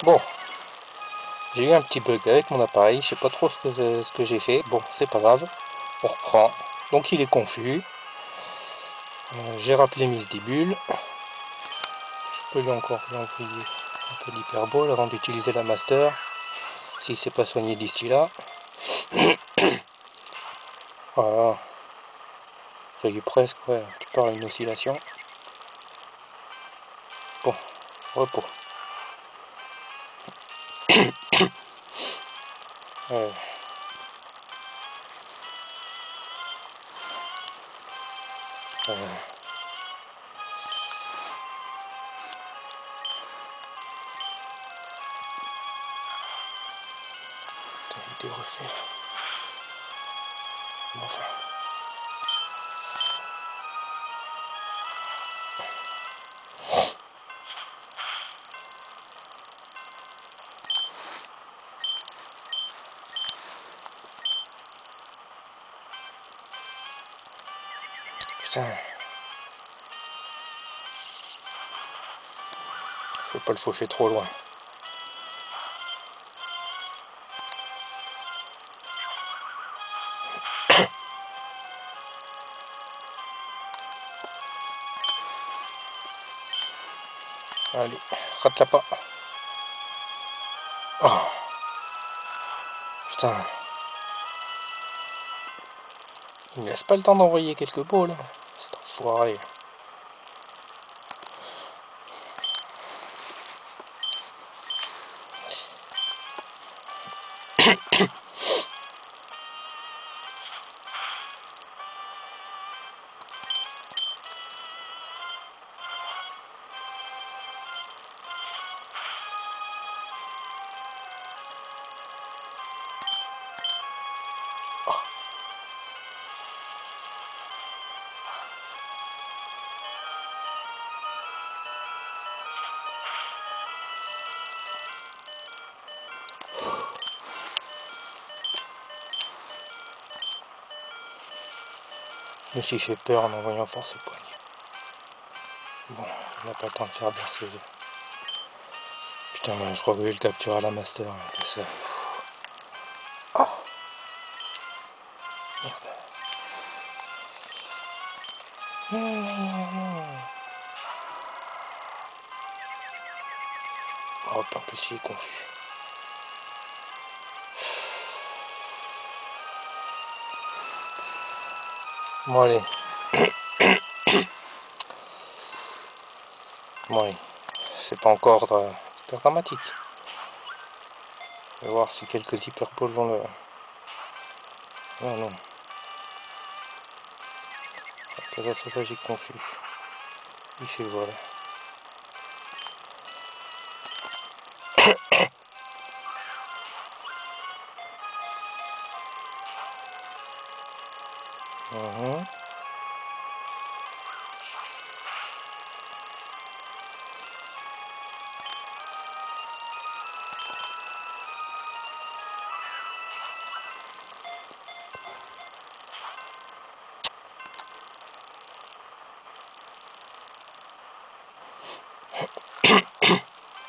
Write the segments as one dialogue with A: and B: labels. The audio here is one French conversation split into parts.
A: Bon, j'ai eu un petit bug avec mon appareil, je sais pas trop ce que j'ai fait. Bon, c'est pas grave, on reprend. Donc il est confus. J'ai rappelé Miss Dibule. Je peux lui encore lui envoyer un peu d'hyperbole avant d'utiliser la master. S'il s'est pas soigné d'ici là. Voilà. Ça y est presque, ouais, tu parles une oscillation. Bon, repos. Euh, euh, des reflets. Enfin. Putain. Je peux pas le faucher trop loin. Allez, rate-la pas. Oh. Putain. Il me laisse pas le temps d'envoyer quelques balles, là. C'est enfoiré. Je me suis fait peur en envoyant force poignée. Bon, on n'a pas le temps de faire bercer. Putain, je crois que je vais le capturer à la master. Ça. Oh, merde. Hop, en plus il est confus. Bon allez. Bon allez. C'est pas encore hyper dramatique. On va voir si quelques hyperboles vont le... Non, non. Là, ça va, j'ai confus. Il fait voilà.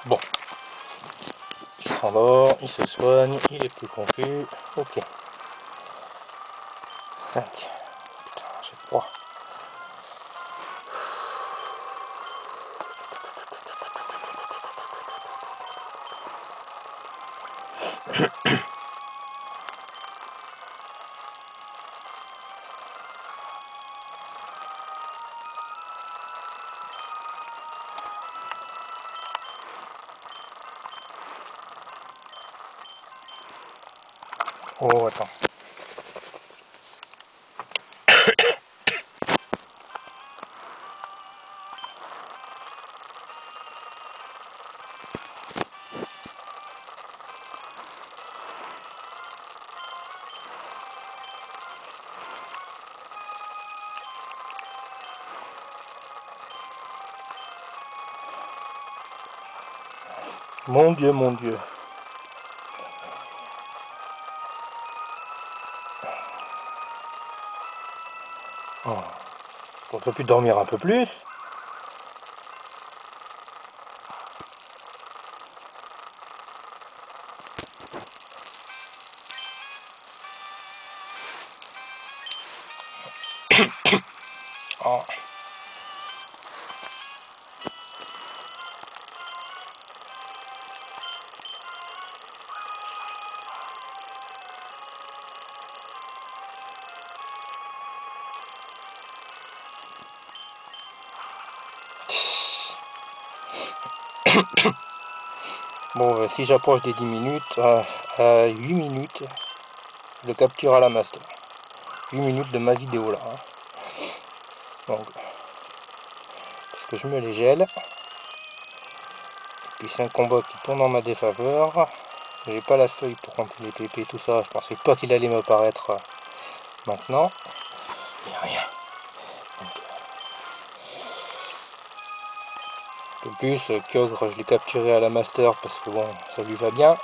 A: Bon. Il s'endort, il se soigne, il est plus confus. Ok. 5. Putain, j'ai froid. Oh, attends. Mon Dieu, mon Dieu. Oh. On peut plus dormir un peu plus. Oh. Bon, si j'approche des 10 minutes, à 8 minutes, je le capture à la master. 8 minutes de ma vidéo là. Hein. Donc, parce que je me les gèle. Et puis c'est un combat qui tourne en ma défaveur. J'ai pas la feuille pour compter les PP, tout ça. Je pensais pas qu'il allait m'apparaître maintenant. Il n'y a rien. De plus, Kyogre, je l'ai capturé à la master parce que bon, ça lui va bien.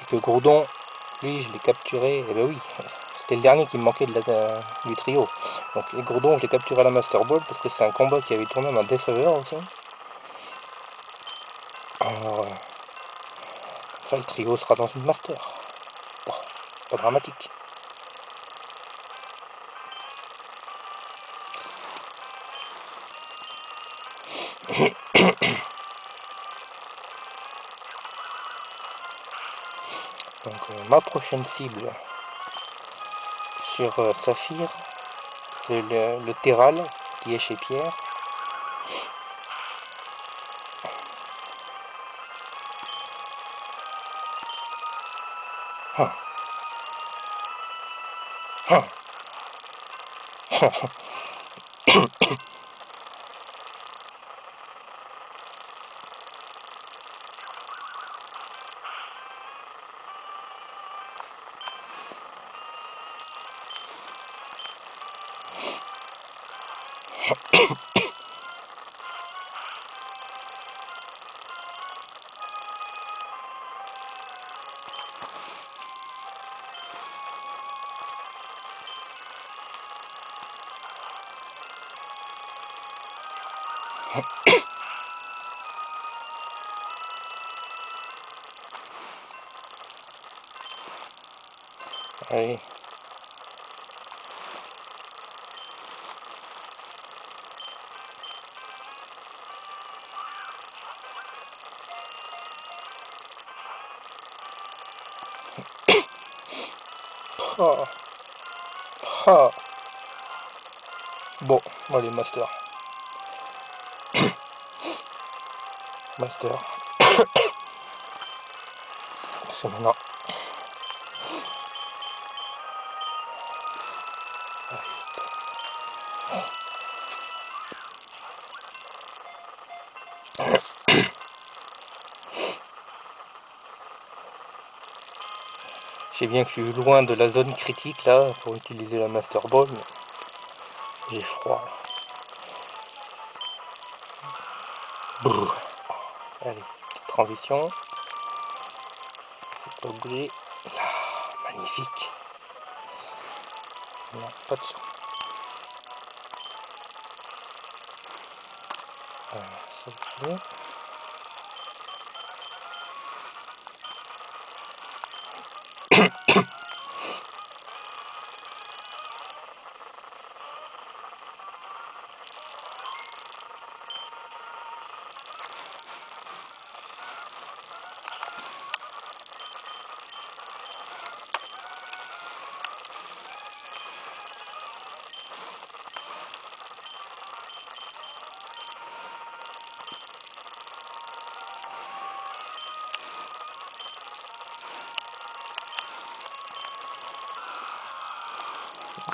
A: Et que Groudon, lui, je l'ai capturé, et ben oui, c'était le dernier qui me manquait du trio. Donc les Groudon, je l'ai capturé à la Master Ball parce que c'est un combat qui avait tourné en ma défaveur aussi. Alors, ça, le trio sera dans une Master. Bon, pas dramatique. Donc ma prochaine cible sur Saphir, c'est le Terral qui est chez Pierre. Hein. Hein. Allez. Oh. Oh. Bon, allez, Master. Master. C'est maintenant. Je sais bien que je suis loin de la zone critique là pour utiliser la Master Ball, mais j'ai froid. Brrr. Allez, petite transition. C'est pas bouger. Là, magnifique. Non, pas de son. Ça va.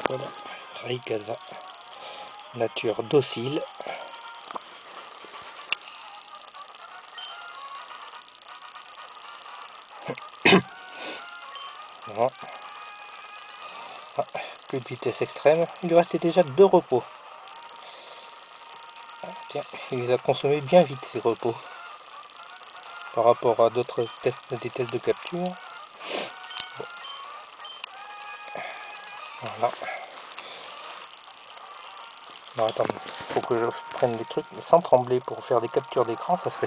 A: Voilà, Rayquaza, nature docile. Voilà. Ah, plus de vitesse extrême, il lui restait déjà 2 repos. Ah, tiens, il les a consommés bien vite ces repos. Par rapport à d'autres tests, des tests de capture. Bon. Voilà. Non, attends, faut que je prenne des trucs sans trembler pour faire des captures d'écran, ça serait